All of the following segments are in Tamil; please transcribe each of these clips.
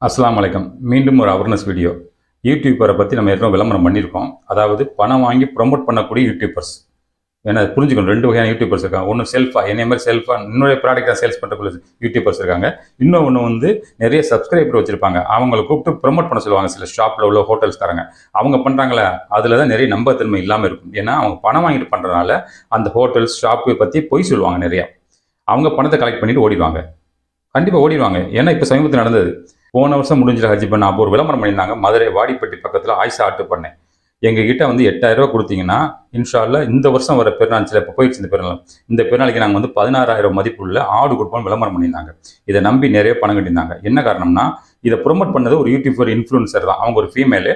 அஸ்ஸலாமு அலைக்கும். மீண்டும் ஒரு அவேர்னஸ் வீடியோ. யூடியூபரை பற்றி நம்ம ஏற்கனவே விளம்பரம் பண்ணியிருக்கோம். அதாவது பணம் வாங்கி ப்ரொமோட் பண்ணக்கூடிய யூடியூபர்ஸ். ஏன்னா புரிஞ்சுக்கணும், 2 வகையான யூடியூபர்ஸ் இருக்காங்க. ஒன்று செல்ஃபாக என்னைய மாதிரி செல்ஃபாக என்னுடைய ப்ராடக்டை சேல்ஸ் பண்ணுறக்குள்ள யூடியூபர்ஸ் இருக்காங்க. இன்னொன்று வந்து நிறைய சப்ஸ்கிரைபர் வச்சுருப்பாங்க. அவங்கள கூப்பிட்டு ப்ரொமோட் பண்ண சொல்லுவாங்க சில ஷாப்பில் உள்ள ஹோட்டல்ஸ்காரங்க. அவங்க பண்ணுறாங்களே அதில் தான் நிறைய நம்பகத்தன்மை இல்லாமல் இருக்கும். ஏன்னா அவங்க பணம் வாங்கிட்டு பண்ணுறதுனால அந்த ஹோட்டல்ஸ் ஷாப்பு பற்றி பொய் சொல்லுவாங்க நிறையா. அவங்க பணத்தை கலெக்ட் பண்ணிட்டு ஓடிடுவாங்க. கண்டிப்பாக ஓடிடுவாங்க. ஏன்னா இப்போ சமீபத்தில் நடந்தது. போன வருஷம் முடிஞ்சிட ஹஜ் பண்ண அப்போ ஒரு விளம்பரம் பண்ணியிருந்தாங்க. மதுரை வாடிப்பட்டி பக்கத்தில் ஆயிஷா ஆட்டு பண்ணேன். எங்ககிட்ட வந்து 8000 ரூபா கொடுத்தீங்கன்னா இன்ஷா அல்லாஹ் இந்த வருஷம் வர பெருநாள் இப்போ போயிடுச்சு. இந்த பெருநாளைக்கு நாங்கள் வந்து 16,000 மதிப்புள்ள ஆடு கொடுப்போம் விளம்பரம் பண்ணியிருந்தாங்க. இதை நம்பி நிறைய பணம் கட்டியிருந்தாங்க. என்ன காரணம்னா இதை ப்ரொமோட் பண்ணது ஒரு யூடியூபர் இன்ஃப்ளூன்சர் தான். அவங்க ஒரு ஃபீமேலு.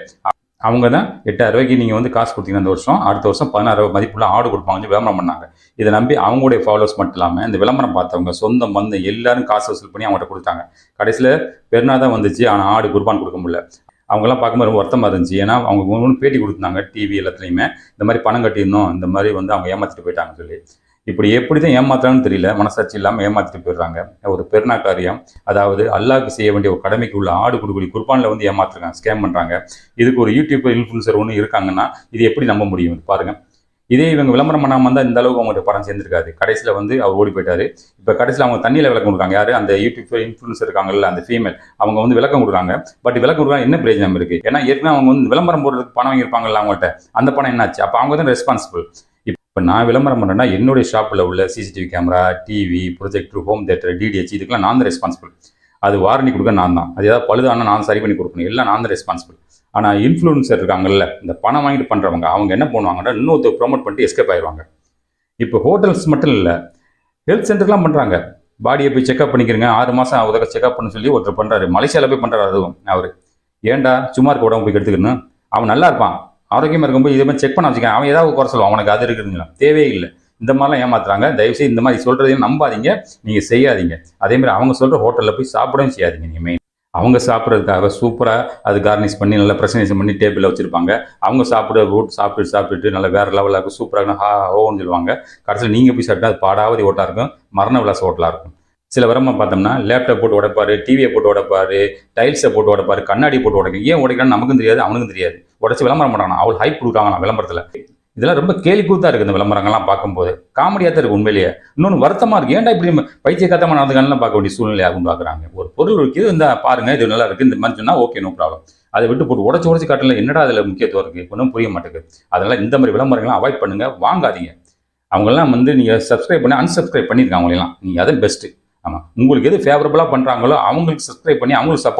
அவங்க தான் 8000 ரூபாய்க்கு நீங்கள் வந்து காசு கொடுத்தீங்கன்னா இந்த வருஷம் அடுத்த வருஷம் 16,000 மதிப்புள்ள ஆடு கொடுப்பாங்க விளம்பரம் பண்ணாங்க. இதை நம்பி அவங்களுடைய ஃபாலோவர்ஸ் மட்டும் இல்லாமல் இந்த விளம்பரம் பார்த்தவங்க சொந்தம் வந்து எல்லாரும் காசு வசூல் பண்ணி அவங்கள்ட்ட கொடுத்தாங்க. கடைசியில் பெருநாள் தான் வந்துச்சு, ஆனால் ஆடு குர்பான் கொடுக்க முடியல. அவங்கெல்லாம் பார்க்கும்போது ரொம்ப வருத்தமாக இருந்துச்சு. ஏன்னா அவங்க ஒன்று பேட்டி கொடுத்தாங்க டிவி எல்லாத்துலேயுமே. இந்த மாதிரி பணம் கட்டியிருந்தோம், இந்த மாதிரி வந்து அவங்க ஏமாற்றிட்டு போயிட்டாங்கன்னு சொல்லி. இப்படி எப்படி தான் ஏமாத்துறான்னு தெரியல, மனசாட்சி இல்லாமல் ஏமாற்றிட்டு போயிடுறாங்க. ஒரு பெருநா காரியம், அதாவது அல்லாஹ்க்கு செய்ய வேண்டிய ஒரு கடமைக்கு உள்ள ஆடு கொடுக்கக்கூடிய குர்பானில் வந்து ஏமாத்துறாங்க, ஸ்கேம் பண்ணுறாங்க. இதுக்கு ஒரு யூடியூபர் இன்ஃப்ளூன்சர் ஒன்று இருக்காங்கன்னா இது எப்படி நம்ப முடியும் பாருங்கள். இதே இவங்க விளம்பரம் பண்ணாமல் இருந்தால் இந்த அளவுக்கு அவங்கள்ட்ட படம் சேர்ந்துருக்காது. கடைசியில் வந்து அவர் ஓடி போயிட்டாரு. இப்போ கடைசியில் அவங்க தண்ணியில் விளக்கம் கொடுக்காங்க. யார் அந்த யூடியூப் இன்ஃப்ளூன்சர் இருக்காங்கல்ல, அந்த ஃபீமேல், அவங்க வந்து விளக்கம் கொடுக்குறாங்க. பட் விளக்கம் கொடுக்குறாங்க என்ன பிரயோஜனம் இருக்குது? ஏன்னா ஏற்கனவே அவங்க வந்து விளம்பரம் போடுறதுக்கு பணம் வாங்கியிருப்பாங்கல்ல அவங்கள்ட்ட, அந்த பணம் என்னாச்சு? அப்போ அவங்க தான் ரெஸ்பான்சிபிள். இப்போ நான் விளம்பரம் பண்ணுறேன்னா என்னுடைய ஷாப்பில் உள்ள CCTV camera, TV, projector, home theatre, DTH இதுக்கெல்லாம் நான் தான் ரெஸ்பான்சிபிள். அது வாரண்டி கொடுக்க நான் தான். அது ஏதாவது பழுதானா நான் சரி பண்ணி கொடுக்கணும். எல்லாம் நான் தான் ரெஸ்பான்சிபிள். ஆனால் இன்ஃப்ளூன்சர் இருக்காங்கல்ல, இந்த பணம் வாங்கிட்டு பண்ணுறவங்க, அவங்க என்ன பண்ணுவாங்கன்னா இன்னொருத்தர் ப்ரொமோட் பண்ணிட்டு எஸ்கேப் ஆயிடுவாங்க. இப்போ ஹோட்டல்ஸ் மட்டும் இல்லை, ஹெல்த் சென்டர்லாம் பண்ணுறாங்க. பாடியை போய் செக்அப் பண்ணிக்கிறங்க, 6 மாதம் ஆகுதாக செக்அப் பண்ண சொல்லி ஒருத்தர் பண்ணுறாரு. மலேசியாவில் போய் பண்ணுறாரு. அதுவும் அவர் ஏன்டா சும்மா இருக்க உடம்பு போய் எடுத்துக்கணும்? அவன் நல்லா இருப்பான், ஆரோக்கியமாக இருக்கும்போது இதை மாதிரி செக் பண்ண வச்சுக்கேன். அவன் ஏதாவது குறை சொல்லுவான், அவனுக்கு அது இருக்குதுங்களா? தேவையே இல்லை. இந்த மாதிரிலாம் ஏமாத்துறாங்க. தயவுசெய்து இந்த மாதிரி சொல்கிறதையும் நம்பாதீங்க, நீங்கள் செய்யாதீங்க. அதேமாதிரி அவங்க சொல்கிற ஹோட்டலில் போய் சாப்பிடவும் செய்யாதீங்க. நீங்கள் மெயின் அவங்க சாப்பிட்றதுக்காக சூப்பராக அது கார்னிஷ் பண்ணி நல்லா ப்ரெசன்டேஷன் பண்ணி டேபிளில் வச்சுருப்பாங்க. அவங்க சாப்பிட்டுட்டு நல்லா வேறு லெவலாக இருக்கும், சூப்பராக ஓன்னு சொல்லுவாங்க. கடைசியில் நீங்கள் போய் சாப்பிட்டா அது பாடாவதி ஹோட்டலாக இருக்கும், மரண விலாச ஹோட்டலாக இருக்கும். சில வரமாக பார்த்தோம்னா லேப்டாப் போட்டு உடைப்பார், டிவியை போட்டு உடைப்பார், டைல்ஸை போட்டு உடைப்பார், கண்ணாடி போட்டு உடைக்கும். ஏன் உடைக்கிறான்னு நமக்கும் தெரியாது, அவனுக்கும் தெரியாது. உடச்சி விளம்பரம் பண்ணுறாங்க, அவள் ஹைப் கொடுக்குறாங்களாம் விளம்பரத்தில். இதெல்லாம் ரொம்ப கேலிக்கூத்தாக இருக்குது இந்த விளம்பரங்கள்லாம் பார்க்கும்போது. காமெடியாக தான் இருக்குது உண்மையிலேயே. இன்னொன்று வருத்தமாக இருக்குது, ஏன்டா இப்படி பைத்தியக்காரத்தமாக நடந்துக்கானலாம் பார்க்க வேண்டிய சூழ்நிலை ஆகும் பார்க்குறாங்க. ஒரு பொருள் இருக்குது, இந்த பாருங்கள் இது நல்லா இருக்குது, இந்த மாதிரி சொன்னால் ஓகே, நோ ப்ராப்ளம். அதை விட்டு போட்டு உடச்சி காட்டல, என்னடா அதில் முக்கியத்துவம் இருக்குது? ஒன்றும் புரிய மாட்டேங்குது. அதனால் இந்த மாதிரி விளம்பரங்கள்லாம் அவாய்ட் பண்ணுங்கள், வாங்காதீங்க. அவங்கெல்லாம் வந்து நீங்கள் சப்ஸ்கிரைப் பண்ணி அன்சப்ஸ்கிரைப் பண்ணியிருக்காங்க அவங்களெல்லாம். நீங்கள் அதை பெஸ்ட்டு. ஆமாம், உங்களுக்கு எது ஃபேவரபுளாக பண்ணுறாங்களோ அவங்களுக்கு சப்ஸ்கிரைப் பண்ணி அவங்களுக்கு சப்போர்ட்